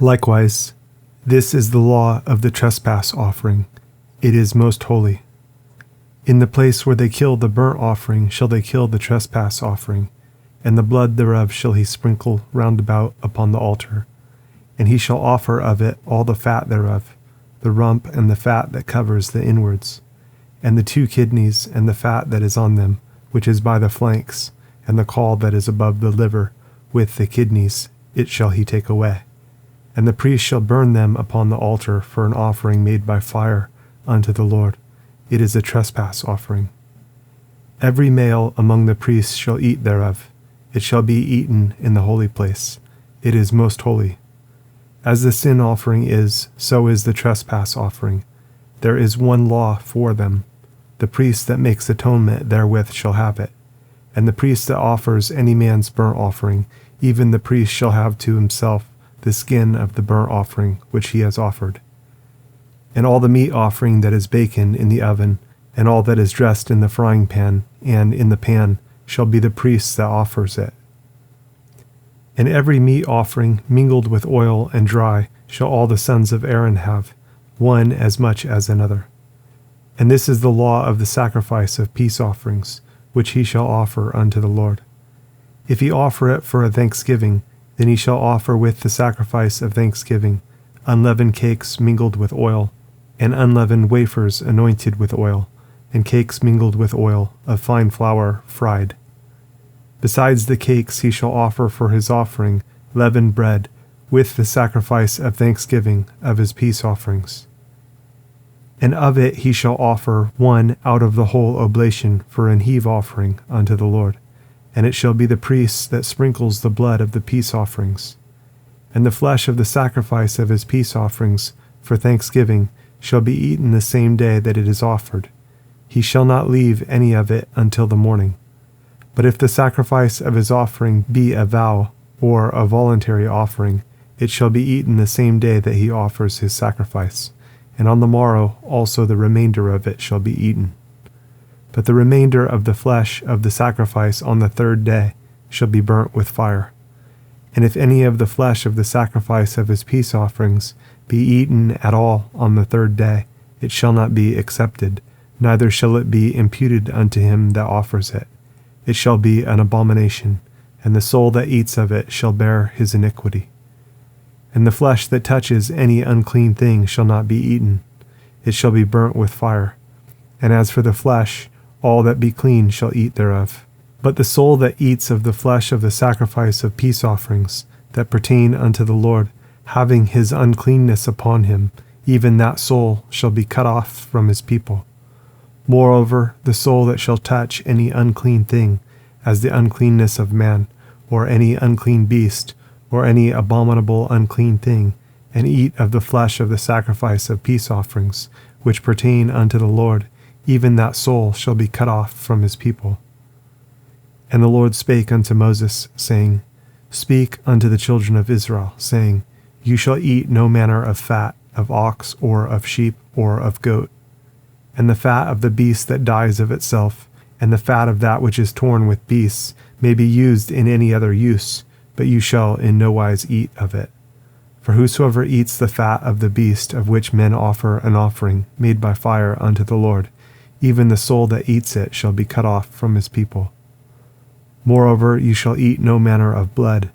Likewise, this is the law of the trespass offering. It is most holy. In the place where they kill the burnt offering shall they kill the trespass offering, and the blood thereof shall he sprinkle round about upon the altar. And he shall offer of it all the fat thereof, the rump and the fat that covers the inwards, and the 2 kidneys and the fat that is on them, which is by the flanks, and the caul that is above the liver, with the kidneys, it shall he take away. And the priest shall burn them upon the altar for an offering made by fire unto the Lord. It is a trespass offering. Every male among the priests shall eat thereof. It shall be eaten in the holy place. It is most holy. As the sin offering is, so is the trespass offering. There is one law for them. The priest that makes atonement therewith shall have it. And the priest that offers any man's burnt offering, even the priest shall have to himself the skin of the burnt offering which he has offered. And all the meat offering that is baken in the oven, and all that is dressed in the frying pan and in the pan, shall be the priest that offers it. And every meat offering mingled with oil and dry shall all the sons of Aaron have, one as much as another. And this is the law of the sacrifice of peace offerings, which he shall offer unto the Lord. If he offer it for a thanksgiving, then he shall offer with the sacrifice of thanksgiving unleavened cakes mingled with oil, and unleavened wafers anointed with oil, and cakes mingled with oil of fine flour fried. Besides the cakes he shall offer for his offering leavened bread, with the sacrifice of thanksgiving of his peace offerings. And of it he shall offer one out of the whole oblation for an heave offering unto the Lord, and it shall be the priest that sprinkles the blood of the peace offerings. And the flesh of the sacrifice of his peace offerings for thanksgiving shall be eaten the same day that it is offered. He shall not leave any of it until the morning. But if the sacrifice of his offering be a vow, or a voluntary offering, it shall be eaten the same day that he offers his sacrifice, and on the morrow also the remainder of it shall be eaten. But the remainder of the flesh of the sacrifice on the 3rd day shall be burnt with fire. And if any of the flesh of the sacrifice of his peace offerings be eaten at all on the 3rd day, it shall not be accepted, neither shall it be imputed unto him that offers it. It shall be an abomination, and the soul that eats of it shall bear his iniquity. And the flesh that touches any unclean thing shall not be eaten. It shall be burnt with fire. And as for the flesh, all that be clean shall eat thereof. But the soul that eats of the flesh of the sacrifice of peace offerings that pertain unto the Lord, having his uncleanness upon him, even that soul shall be cut off from his people. Moreover, the soul that shall touch any unclean thing, as the uncleanness of man, or any unclean beast, or any abominable unclean thing, and eat of the flesh of the sacrifice of peace offerings, which pertain unto the Lord, even that soul shall be cut off from his people. And the Lord spake unto Moses, saying, Speak unto the children of Israel, saying, You shall eat no manner of fat, of ox, or of sheep, or of goat. And the fat of the beast that dies of itself, and the fat of that which is torn with beasts, may be used in any other use, but you shall in no wise eat of it. For whosoever eats the fat of the beast of which men offer an offering made by fire unto the Lord, even the soul that eats it shall be cut off from his people. Moreover, you shall eat no manner of blood,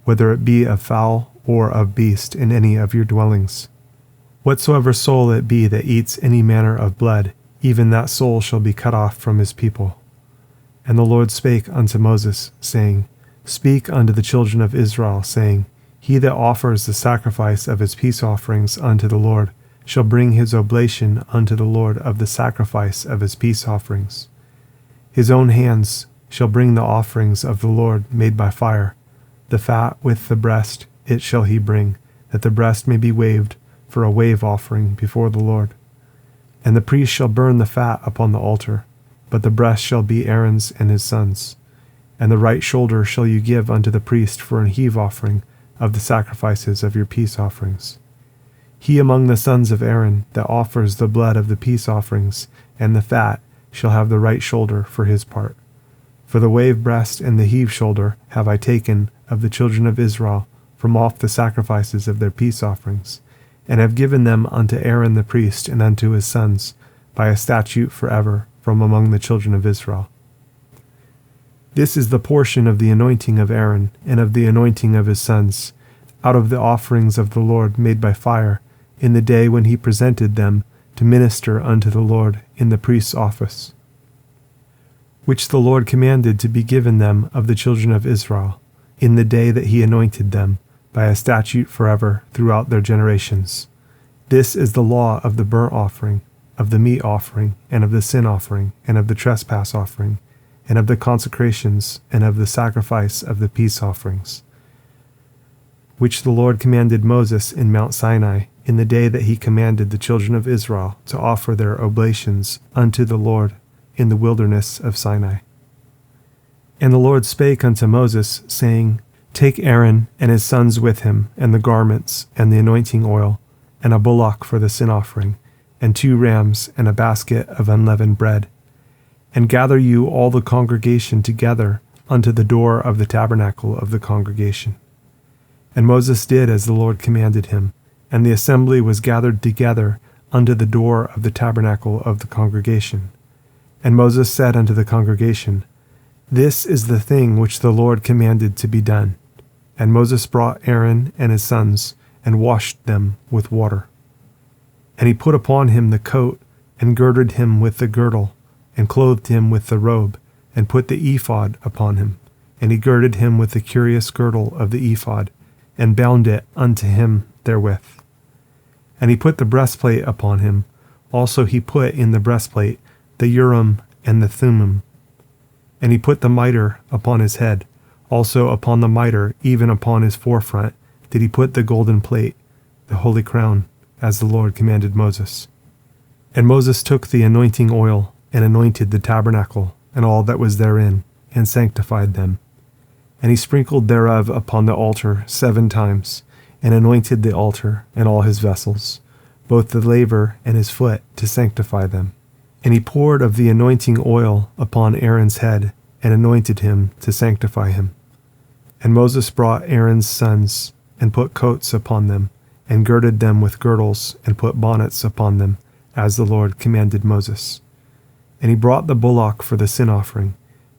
whether it be of fowl or of beast, in any of your dwellings. Whatsoever soul it be that eats any manner of blood, even that soul shall be cut off from his people. And the Lord spake unto Moses, saying, Speak unto the children of Israel, saying, He that offers the sacrifice of his peace offerings unto the Lord shall bring his oblation unto the Lord of the sacrifice of his peace offerings. His own hands shall bring the offerings of the Lord made by fire. The fat with the breast it shall he bring, that the breast may be waved for a wave offering before the Lord. And the priest shall burn the fat upon the altar, but the breast shall be Aaron's and his sons'. And the right shoulder shall you give unto the priest for an heave offering of the sacrifices of your peace offerings. He among the sons of Aaron that offers the blood of the peace offerings and the fat shall have the right shoulder for his part. For the wave breast and the heave shoulder have I taken of the children of Israel from off the sacrifices of their peace offerings, and have given them unto Aaron the priest and unto his sons, by a statute forever, from among the children of Israel. This is the portion of the anointing of Aaron, and of the anointing of his sons, out of the offerings of the Lord made by fire, in the day when he presented them to minister unto the Lord in the priest's office, which the Lord commanded to be given them of the children of Israel, in the day that he anointed them, by a statute forever throughout their generations. This is the law of the burnt offering, of the meat offering, and of the sin offering, and of the trespass offering, and of the consecrations, and of the sacrifice of the peace offerings, which the Lord commanded Moses in Mount Sinai, in the day that he commanded the children of Israel to offer their oblations unto the Lord in the wilderness of Sinai. And the Lord spake unto Moses, saying, Take Aaron and his sons with him, and the garments, and the anointing oil, and a bullock for the sin offering, and 2 rams, and a basket of unleavened bread. And gather you all the congregation together unto the door of the tabernacle of the congregation. And Moses did as the Lord commanded him, and the assembly was gathered together unto the door of the tabernacle of the congregation. And Moses said unto the congregation, This is the thing which the Lord commanded to be done. And Moses brought Aaron and his sons, and washed them with water. And he put upon him the coat, and girded him with the girdle, and clothed him with the robe, and put the ephod upon him. And he girded him with the curious girdle of the ephod, and bound it unto him therewith. And he put the breastplate upon him. Also he put in the breastplate the Urim and the Thummim. And he put the mitre upon his head. Also upon the mitre, even upon his forefront, did he put the golden plate, the holy crown, as the Lord commanded Moses. And Moses took the anointing oil, and anointed the tabernacle, and all that was therein, and sanctified them. And he sprinkled thereof upon the altar 7 times, and anointed the altar and all his vessels, both the laver and his foot, to sanctify them. And he poured of the anointing oil upon Aaron's head, and anointed him to sanctify him. And Moses brought Aaron's sons, and put coats upon them, and girded them with girdles, and put bonnets upon them, as the Lord commanded Moses. And he brought the bullock for the sin offering,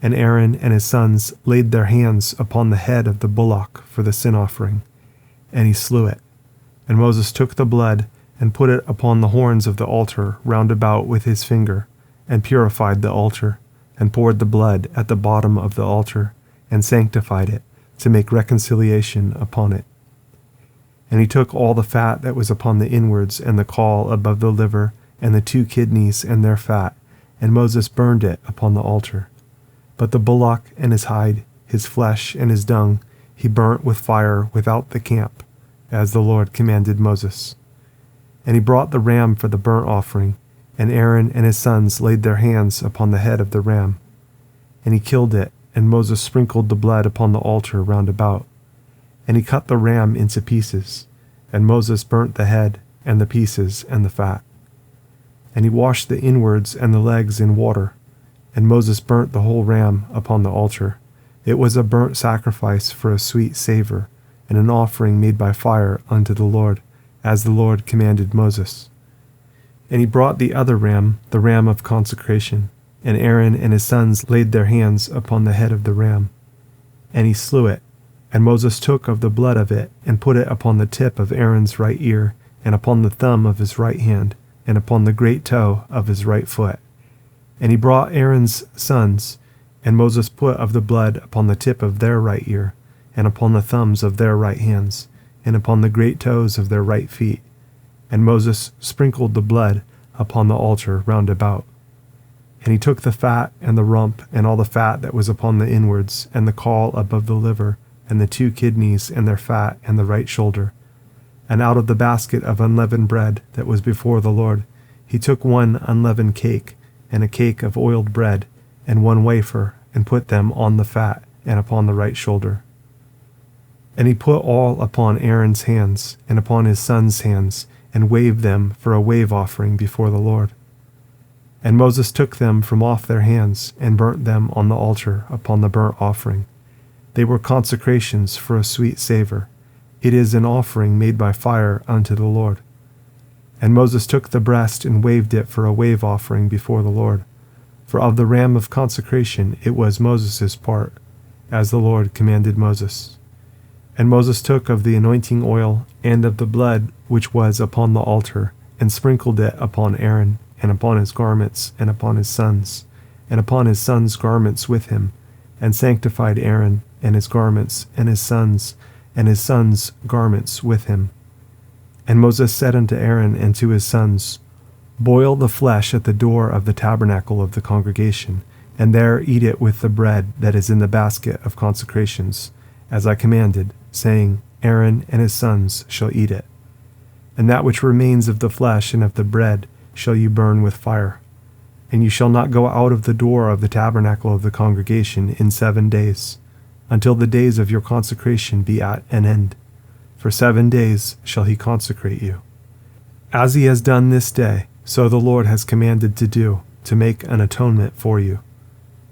and Aaron and his sons laid their hands upon the head of the bullock for the sin offering, and he slew it. And Moses took the blood, and put it upon the horns of the altar round about with his finger, and purified the altar, and poured the blood at the bottom of the altar, and sanctified it, to make reconciliation upon it. And he took all the fat that was upon the inwards, and the caul above the liver, and the 2 kidneys and their fat, and Moses burned it upon the altar. But the bullock and his hide, his flesh and his dung, he burnt with fire without the camp, as the Lord commanded Moses. And he brought the ram for the burnt offering, and Aaron and his sons laid their hands upon the head of the ram. And he killed it, and Moses sprinkled the blood upon the altar round about. And he cut the ram into pieces, and Moses burnt the head, and the pieces, and the fat. And he washed the inwards and the legs in water, and Moses burnt the whole ram upon the altar. It was a burnt sacrifice for a sweet savor, and an offering made by fire unto the Lord, as the Lord commanded Moses. And he brought the other ram, the ram of consecration, and Aaron and his sons laid their hands upon the head of the ram. And he slew it, and Moses took of the blood of it, and put it upon the tip of Aaron's right ear, and upon the thumb of his right hand, and upon the great toe of his right foot. And he brought Aaron's sons, and Moses put of the blood upon the tip of their right ear, and upon the thumbs of their right hands, and upon the great toes of their right feet. And Moses sprinkled the blood upon the altar round about. And he took the fat and the rump, and all the fat that was upon the inwards, and the caul above the liver, and the 2 kidneys and their fat, and the right shoulder. And out of the basket of unleavened bread that was before the Lord, he took 1 unleavened cake, and a cake of oiled bread, and 1 wafer, and put them on the fat, and upon the right shoulder. And he put all upon Aaron's hands, and upon his sons' hands, and waved them for a wave offering before the Lord. And Moses took them from off their hands, and burnt them on the altar upon the burnt offering. They were consecrations for a sweet savor, It is an offering made by fire unto the Lord. And Moses took the breast and waved it for a wave offering before the Lord. For of the ram of consecration it was Moses' part, as the Lord commanded Moses. And Moses took of the anointing oil and of the blood which was upon the altar, and sprinkled it upon Aaron, and upon his garments, and upon his sons, and upon his sons' garments with him, and sanctified Aaron, and his garments, and his sons' garments with him. And Moses said unto Aaron and to his sons, Boil the flesh at the door of the tabernacle of the congregation, and there eat it with the bread that is in the basket of consecrations, as I commanded, saying, Aaron and his sons shall eat it. And that which remains of the flesh and of the bread shall you burn with fire. And you shall not go out of the door of the tabernacle of the congregation in 7 days, until the days of your consecration be at an end. For 7 days shall he consecrate you. As he has done this day, so the Lord has commanded to do, to make an atonement for you.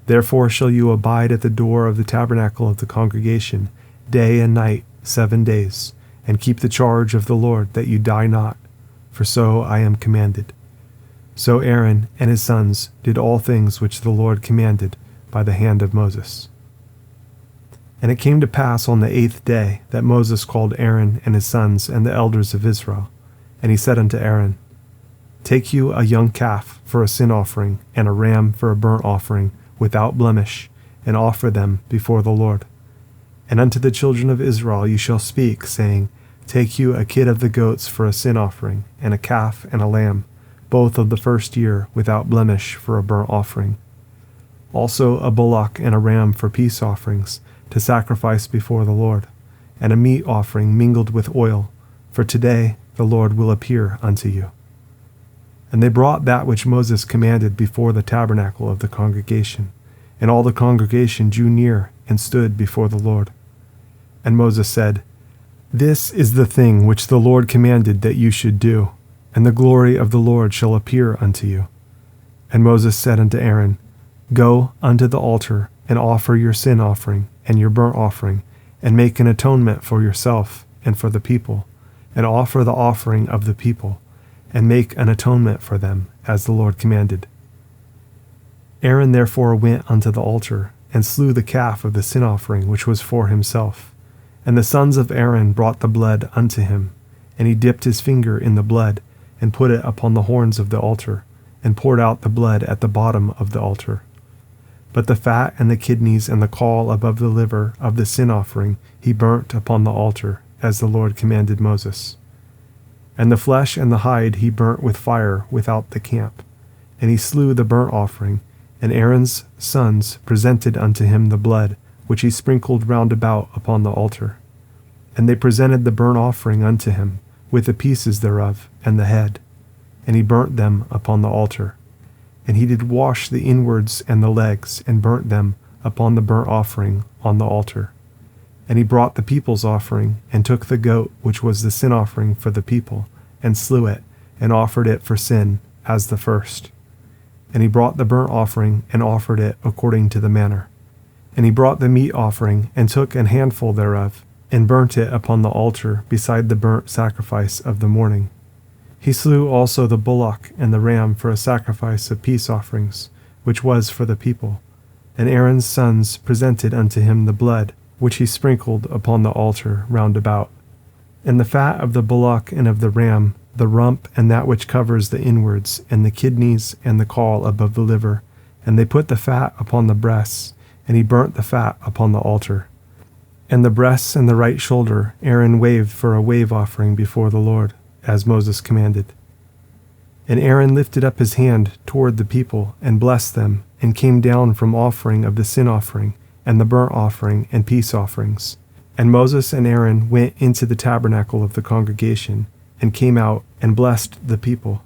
Therefore shall you abide at the door of the tabernacle of the congregation, day and night, 7 days, and keep the charge of the Lord, that you die not, for so I am commanded. So Aaron and his sons did all things which the Lord commanded by the hand of Moses. And it came to pass on the 8th day that Moses called Aaron and his sons and the elders of Israel. And he said unto Aaron, Take you a young calf for a sin offering, and a ram for a burnt offering, without blemish, and offer them before the Lord. And unto the children of Israel you shall speak, saying, Take you a kid of the goats for a sin offering, and a calf and a lamb, both of the first year, without blemish, for a burnt offering. Also a bullock and a ram for peace offerings, to sacrifice before the Lord, and a meat offering mingled with oil, for today the Lord will appear unto you. And they brought that which Moses commanded before the tabernacle of the congregation, and all the congregation drew near and stood before the Lord. And Moses said, This is the thing which the Lord commanded that you should do, and the glory of the Lord shall appear unto you. And Moses said unto Aaron, Go unto the altar, and offer your sin offering and your burnt offering, and make an atonement for yourself and for the people, and offer the offering of the people, and make an atonement for them, as the Lord commanded. Aaron therefore went unto the altar, and slew the calf of the sin offering which was for himself. And the sons of Aaron brought the blood unto him, and he dipped his finger in the blood, and put it upon the horns of the altar, and poured out the blood at the bottom of the altar. But the fat and the kidneys and the caul above the liver of the sin offering he burnt upon the altar, as the Lord commanded Moses. And the flesh and the hide he burnt with fire without the camp. And he slew the burnt offering, and Aaron's sons presented unto him the blood, which he sprinkled round about upon the altar. And they presented the burnt offering unto him, with the pieces thereof, and the head. And he burnt them upon the altar. And he did wash the inwards and the legs, and burnt them upon the burnt offering on the altar. And he brought the people's offering, and took the goat which was the sin offering for the people, and slew it, and offered it for sin, as the first. And he brought the burnt offering, and offered it according to the manner. And he brought the meat offering, and took an handful thereof, and burnt it upon the altar beside the burnt sacrifice of the morning. He slew also the bullock and the ram for a sacrifice of peace offerings, which was for the people. And Aaron's sons presented unto him the blood, which he sprinkled upon the altar round about. And the fat of the bullock and of the ram, the rump and that which covers the inwards, and the kidneys and the caul above the liver. And they put the fat upon the breasts, and he burnt the fat upon the altar. And the breasts and the right shoulder Aaron waved for a wave offering before the Lord, as Moses commanded. And Aaron lifted up his hand toward the people, and blessed them, and came down from offering of the sin offering, and the burnt offering, and peace offerings. And Moses and Aaron went into the tabernacle of the congregation, and came out, and blessed the people.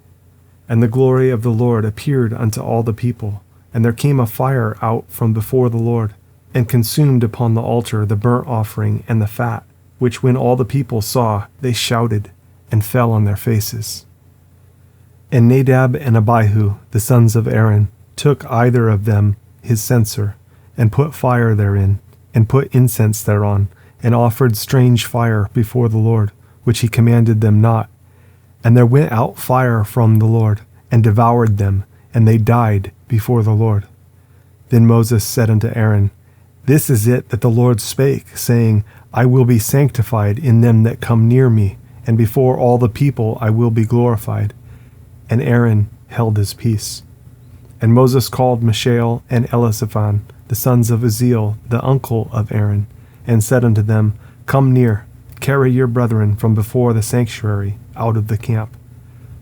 And the glory of the Lord appeared unto all the people, and there came a fire out from before the Lord, and consumed upon the altar the burnt offering and the fat, which when all the people saw, they shouted, and fell on their faces. And Nadab and Abihu, the sons of Aaron, took either of them his censer, and put fire therein, and put incense thereon, and offered strange fire before the Lord, which he commanded them not. And there went out fire from the Lord, and devoured them, and they died before the Lord. Then Moses said unto Aaron, This is it that the Lord spake, saying, I will be sanctified in them that come near me, and before all the people I will be glorified. And Aaron held his peace. And Moses called Mishael and Elizaphan, the sons of Uzziel, the uncle of Aaron, and said unto them, Come near, carry your brethren from before the sanctuary out of the camp.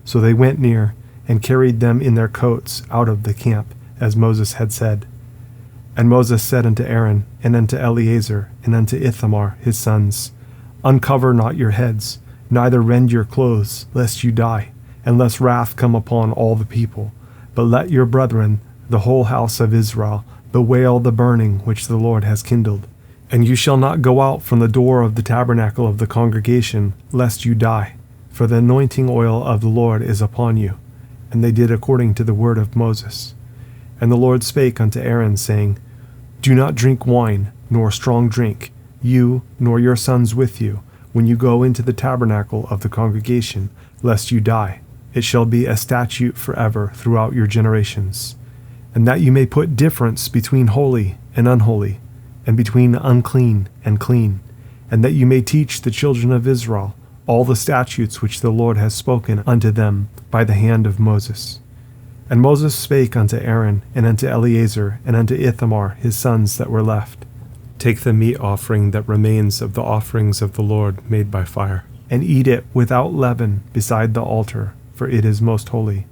So they went near, and carried them in their coats out of the camp, as Moses had said. And Moses said unto Aaron, and unto Eleazar, and unto Ithamar his sons, Uncover not your heads, neither rend your clothes, lest you die, and lest wrath come upon all the people. But let your brethren, the whole house of Israel, bewail the burning which the Lord has kindled. And you shall not go out from the door of the tabernacle of the congregation, lest you die, for the anointing oil of the Lord is upon you. And they did according to the word of Moses. And the Lord spake unto Aaron, saying, Do not drink wine, nor strong drink, you nor your sons with you, when you go into the tabernacle of the congregation, lest you die. It shall be a statute forever throughout your generations. And that you may put difference between holy and unholy, and between unclean and clean, and that you may teach the children of Israel all the statutes which the Lord has spoken unto them by the hand of Moses. And Moses spake unto Aaron, and unto Eleazar, and unto Ithamar his sons that were left, Take the meat offering that remains of the offerings of the Lord made by fire, and eat it without leaven beside the altar, for it is most holy.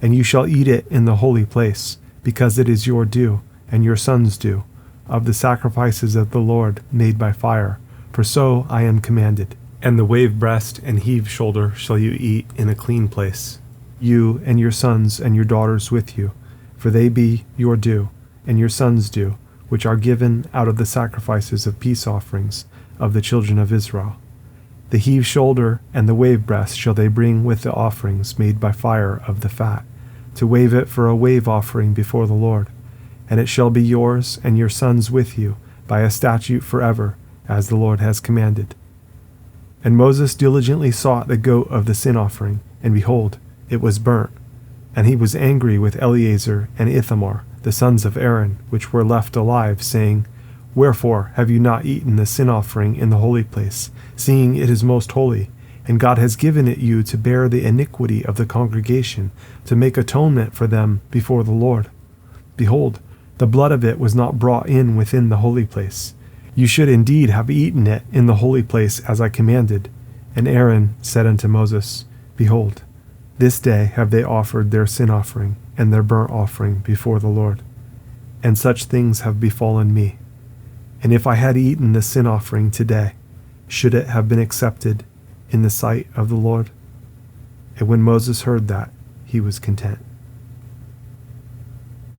And you shall eat it in the holy place, because it is your due, and your sons' due, of the sacrifices of the Lord made by fire, for so I am commanded. And the wave breast and heave shoulder shall you eat in a clean place, you and your sons and your daughters with you, for they be your due, and your sons' due, which are given out of the sacrifices of peace offerings of the children of Israel. The heave shoulder and the wave breast shall they bring with the offerings made by fire of the fat, to wave it for a wave offering before the Lord. And it shall be yours and your sons with you by a statute forever, as the Lord has commanded. And Moses diligently sought the goat of the sin offering, and behold, it was burnt. And he was angry with Eleazar and Ithamar, the sons of Aaron, which were left alive, saying, Wherefore have you not eaten the sin offering in the holy place, seeing it is most holy? And God has given it you to bear the iniquity of the congregation, to make atonement for them before the Lord. Behold, the blood of it was not brought in within the holy place. You should indeed have eaten it in the holy place as I commanded. And Aaron said unto Moses, Behold, this day have they offered their sin offering and their burnt offering before the Lord. And such things have befallen me. And if I had eaten the sin offering today, should it have been accepted in the sight of the Lord? And when Moses heard that, he was content.